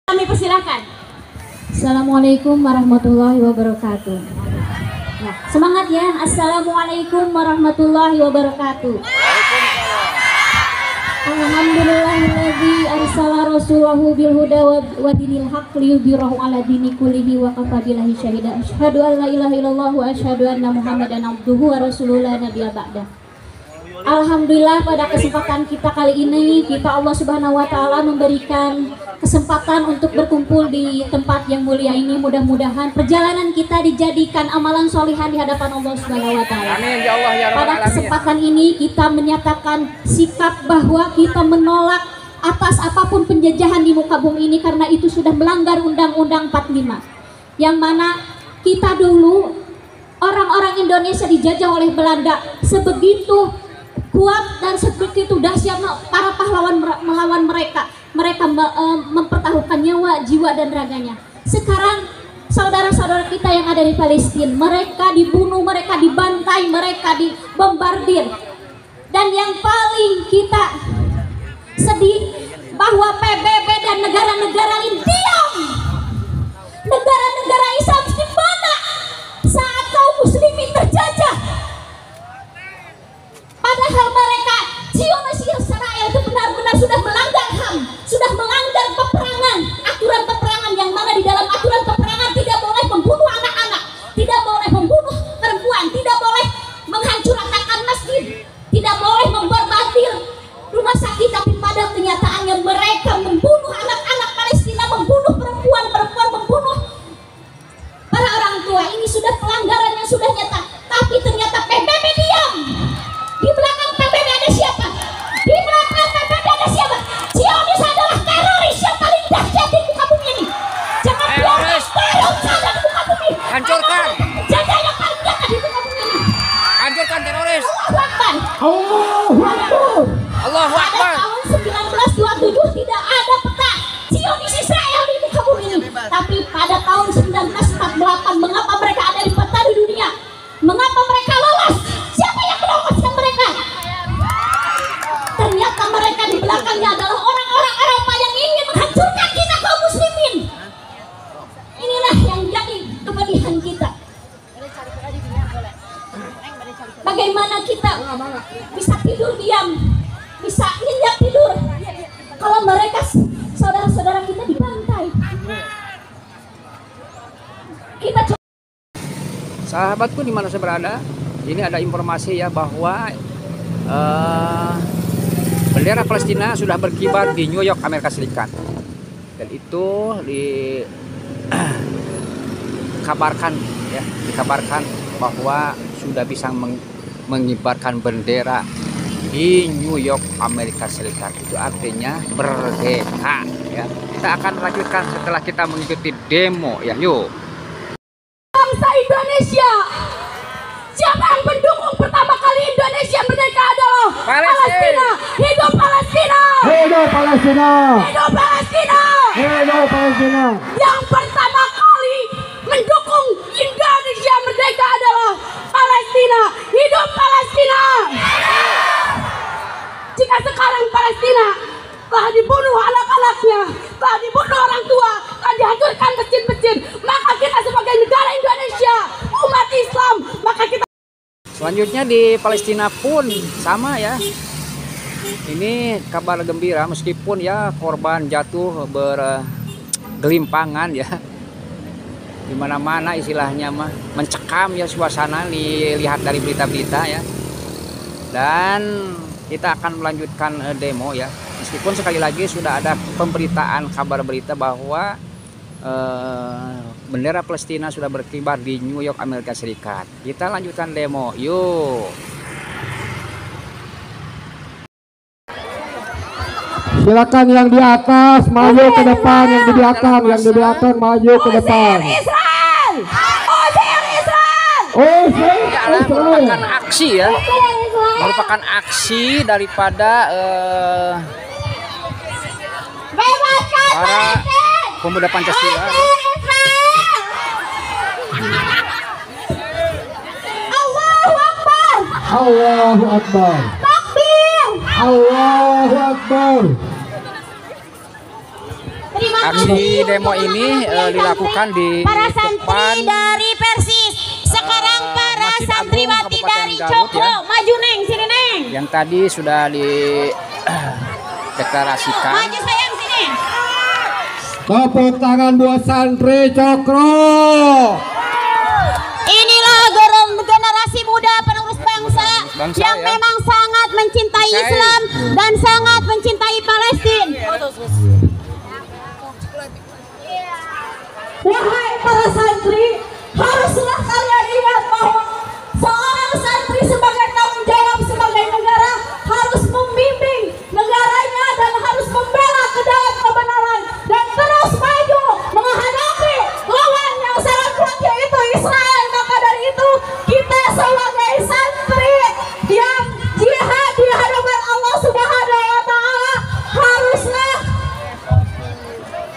Kami persilakan. Assalamualaikum warahmatullahi wabarakatuh. Nah, semangat ya. Assalamualaikum warahmatullahi wabarakatuh. Alhamdulillahilladzi arsala rasulahu bil huda wa dinil haqq liyudhhirahu ala dini kullihi wa kafa billahi syahida. Asyhadu an la ilaha illallah wa asyhadu anna Muhammadan abduhu wa rasuluhu la nabiyya ba'da. Alhamdulillah pada kesempatan kita kali ini Allah Subhanahu wa taala memberikan kesempatan untuk berkumpul di tempat yang mulia ini. Mudah-mudahan perjalanan kita dijadikan amalan solihan di hadapan Allah Subhanahu wa taala. Amin ya Allah ya Rabbal Pada alamin. kesempatan ini kita menyatakan sikap bahwa kita menolak atas apapun penjajahan di muka bumi ini karena itu sudah melanggar Undang-Undang 45. Yang mana kita dulu orang-orang Indonesia dijajah oleh Belanda sebegitu kuat dan seperti itu dahsyat para pahlawan melawan mereka mempertaruhkan nyawa, jiwa dan raganya. Sekarang saudara-saudara kita yang ada di Palestina, mereka dibunuh, mereka dibantai, mereka dibombardir. Dan yang paling kita sedih bahwa PBB dan negara-negara lain diam. Negara-negara Islam di mana saat kaum muslimin terjajah? Padahal mereka Zionis Israel itu benar-benar sudah melanggar HAM, sudah melanggar peperangan, aturan peperangan yang mana di dalam aturan peperangan tidak boleh membunuh anak-anak, tidak boleh membunuh perempuan, tidak boleh menghancurkan masjid, tidak boleh membombardir rumah sakit, tapi pada kenyataannya mereka membunuh anak-anak Palestina, membunuh perempuan-perempuan, membunuh para orang tua. Ini sudah pelanggaran yang sudah nyata, tapi ternyata PBB diam. Di belakang PBB ada siapa? Di belakang PBB ada siapa? Zionis adalah teroris yang paling dahsyat di muka bumi ini. Jangan biarkan teror ada di muka bumi. Hancurkan. Jajah yang paling dahsyat di muka bumi ini. Hancurkan teroris. Allahu Akbar. Allahu Akbar. Allahu Akbar. Pada tahun 1927 tidak ada peta Zionis Israel di muka bumi ini. Tapi pada tahun 1948 mengapa mereka ada di peta di dunia? Mengapa mereka lolos? Siapa yang meloloskan mereka? Ternyata mereka di belakangnya adalah orang-orang Eropa yang ingin menghancurkan kita kaum muslimin. Inilah yang jadi kepedihan kita. Bagaimana kita bisa tidur diam, bisa nyenyak tidur kalau mereka saudara-saudara kita dibantai. Kita Sahabatku di mana saya berada, ini ada informasi ya bahwa bendera Palestina sudah berkibar di New York, Amerika Serikat. Dan itu dikabarkan bahwa sudah bisa mengibarkan bendera di New York, Amerika Serikat. Itu artinya merdeka ya. Kita akan lanjutkan setelah kita mengikuti demo ya. Yuk. Bangsa Indonesia, siapa yang mendukung pertama kali Indonesia merdeka adalah Palestina. Hidup Palestina. Hidup Palestina. Hidup Palestina. Hidup Palestina. Yang pertama kali mendukung Indonesia merdeka adalah Palestina. Hidup Palestina. Jika sekarang Palestina telah dibunuh anak-anaknya, telah dibunuh orang tua, telah dihancurkan masjid-masjid, maka kita sebagai negara Indonesia, umat Islam, maka kita Selanjutnya di Palestina pun sama ya. Ini kabar gembira meskipun ya korban jatuh bergelimpangan ya. Dimana-mana istilahnya mah mencekam ya suasana dilihat dari berita-berita ya. Dan kita akan melanjutkan demo ya. Meskipun sekali lagi sudah ada pemberitaan kabar berita bahwa bendera Palestina sudah berkibar di New York, Amerika Serikat. Kita lanjutkan demo, yuk. Silakan yang di atas maju ke depan, yang di belakang, maju ke depan. Israel! Usir Israel! Ya, merupakan aksi ya. Merupakan aksi daripada Bebaskan para Palestina! pemuda Pancasila. Usir Israel! Allahu Akbar! Allahu Akbar. Takbir! Allahu Akbar. Terima Aksi demo ini dilakukan di para depan santri dari Persis. Sekarang para Masjid Agung santriwati Kabupaten dari Garut, Cokro, ya. maju Neng, sini Neng. yang tadi sudah dideklarasikan. Maju sayang sini. Tepuk tangan buat santri Cokro. Inilah generasi muda penerus bangsa, yang ya. memang sangat mencintai Islam dan sangat mencintai Palestina. Wahai para santri, haruslah kalian ingat bahwa seorang santri sebagai tanggung jawab sebagai negara harus membimbing negaranya dan harus membela ke dalam kebenaran dan terus maju menghadapi lawan yang sangat kuat, yaitu Israel. Maka dari itu kita sebagai santri yang jihad di hadapan Allah Subhanahu wa Ta'ala haruslah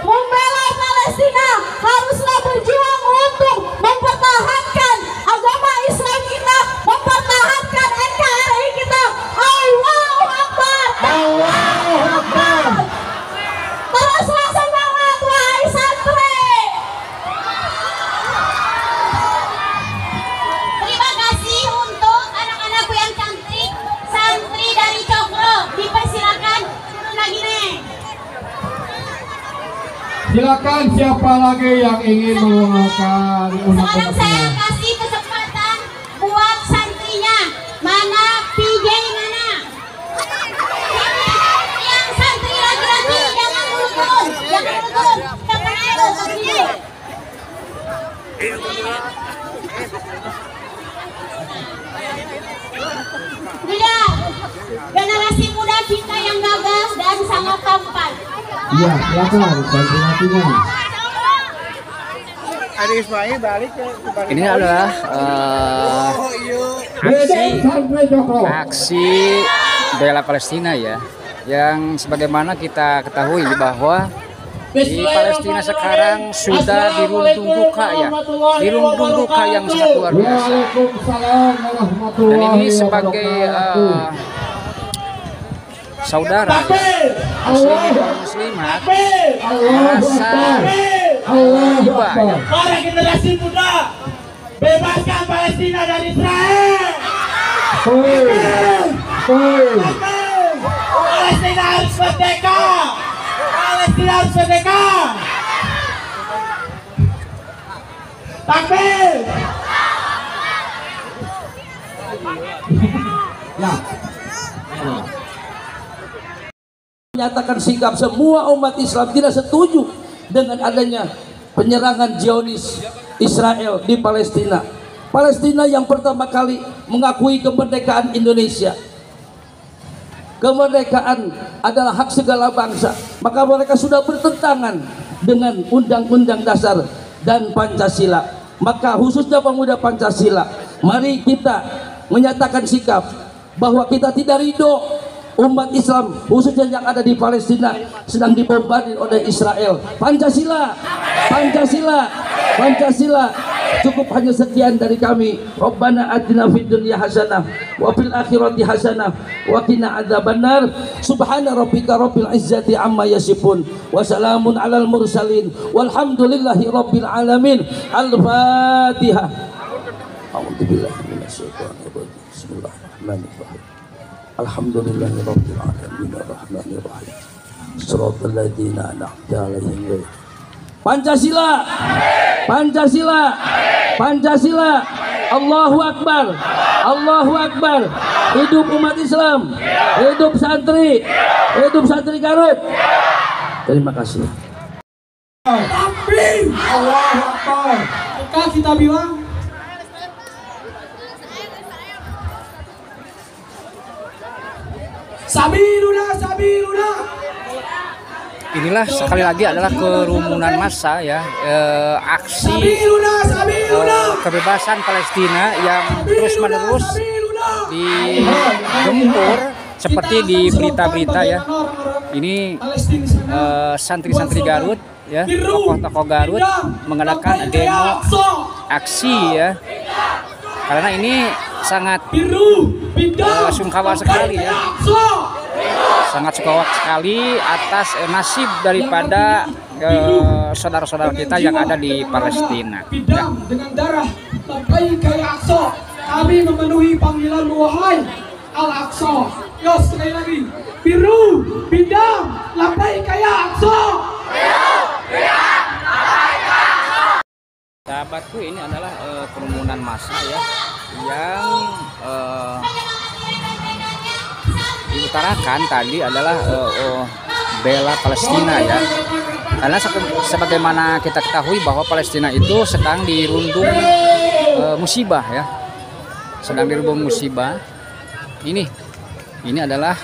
membela Palestina, haruslah berjuang untuk mempertahankan agama Islam kita, mempertahankan NKRI kita. Allahu Akbar. Allahu Akbar. Teruslah semangat wahai santri. Terima kasih untuk anak-anakku yang cantik, santri dari Cokro. Dipersilakan turun lagi nih. Silakan siapa lagi yang ingin menggunakan Sekarang saya undang-undangnya. kasih kesempatan buat santrinya. Mana PJ mana? Yang santri laki-laki jangan turun, jangan turun. Kemana itu santrinya? Lihat, generasi muda kita yang gagah dan sangat tampan. Iya, silakan santri-santrinya. Ini adalah aksi Santri Cokro. aksi bela Palestina ya, yang sebagaimana kita ketahui bahwa di Palestina sekarang sudah dirundung duka ya, dirundung duka yang sangat luar biasa. Waalaikumsalam Dan warahmatullahi ini sebagai wabarakatuh. saudara ya, muslimin dan muslimat merasa Allahu tiba Akbar. ya, Para generasi muda, bebaskan Palestina dari Israel. Palestina harus merdeka. Palestina harus merdeka. Takbir. Ya. Menyatakan sikap semua umat Islam tidak setuju dengan adanya penyerangan Zionis Israel di Palestina. Palestina yang pertama kali mengakui kemerdekaan Indonesia. Kemerdekaan adalah hak segala bangsa. Maka mereka sudah bertentangan dengan Undang-Undang Dasar dan Pancasila. Maka khususnya pemuda Pancasila, mari kita menyatakan sikap bahwa kita tidak ridho umat Islam khususnya yang ada di Palestina sedang dibombardir oleh Israel. Pancasila, Pancasila, Pancasila. Cukup hanya sekian dari kami. Rabbana atina fid dunya hasanah wa fil akhirati hasanah wa qina adzabannar. Subhana rabbika rabbil izzati amma yasifun wa salamun alal mursalin walhamdulillahi rabbil alamin. Al-Fatihah. A'udzubillahi minasyaitonir rajim. Bismillahirrahmanirrahim. Alhamdulillahi rabbil alamin arrahmanir rahim. Shiratal ladzina an'amta 'alaihim. Pancasila, Pancasila, Pancasila. Allahu Akbar, Allahu Akbar. Hidup umat Islam, hidup santri Garut. Terima kasih. Takbir. Allahu Akbar. Maka kita bilang Sabiruna, Sabiruna. inilah sekali lagi adalah kerumunan massa ya, aksi kebebasan Palestina yang terus-menerus digempur seperti di berita-berita ya. Ini santri-santri Garut ya, tokoh-tokoh Garut mengadakan demo aksi ya, karena ini sangat sungkawa sekali ya, sangat suka sekali atas nasib daripada saudara-saudara kita yang ada di Palestina. Bidang dengan darah Labbaik ya Aqsa, kami memenuhi panggilan wahai Al-Aqsa. Yo, sekali lagi, biru bidang Labbaik ya Aqsa. Sahabatku, ini adalah kerumunan massa ya yang diutarakan tadi adalah bela Palestina ya, karena sebagaimana kita ketahui bahwa Palestina itu sedang dirundung musibah ya, sedang dirundung musibah. Ini adalah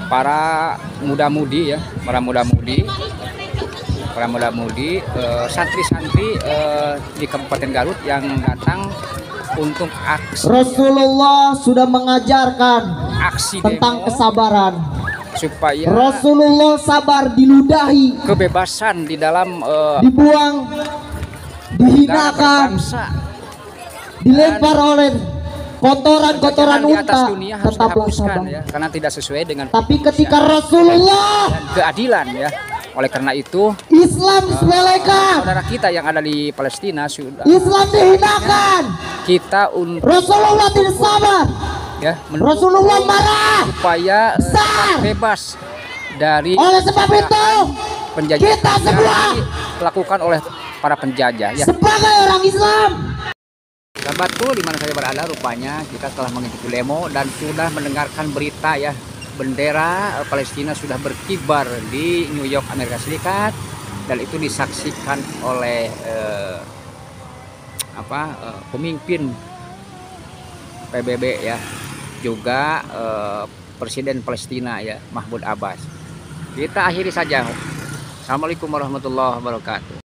para muda-mudi ya, para muda-mudi santri-santri di Kabupaten Garut yang datang untuk aksi. Rasulullah sudah mengajarkan Aksi tentang demo kesabaran. supaya Rasulullah sabar diludahi, kebebasan di dalam dibuang, dihinakan, berbangsa dilempar oleh kotoran-kotoran di atas unta, dunia harus tetaplah dihapuskan sabar. ya, karena tidak sesuai dengan Tapi ketika Rasulullah dan keadilan ya. Oleh karena itu Islam disepelekan, saudara kita yang ada di Palestina sudah Islam dihinakan, kita untuk Rasulullah tidak sabar, ya Rasulullah marah. supaya Besar. bebas dari Oleh sebab itu penjajah kita semua yang dilakukan oleh para penjajah ya. sebagai orang Islam, Sahabatku, di mana saya berada, rupanya kita telah mengikuti demo dan sudah mendengarkan berita ya, bendera Palestina sudah berkibar di New York, Amerika Serikat, dan itu disaksikan oleh pemimpin PBB ya, juga Presiden Palestina ya, Mahmud Abbas. Kita akhiri saja. Assalamualaikum warahmatullahi wabarakatuh.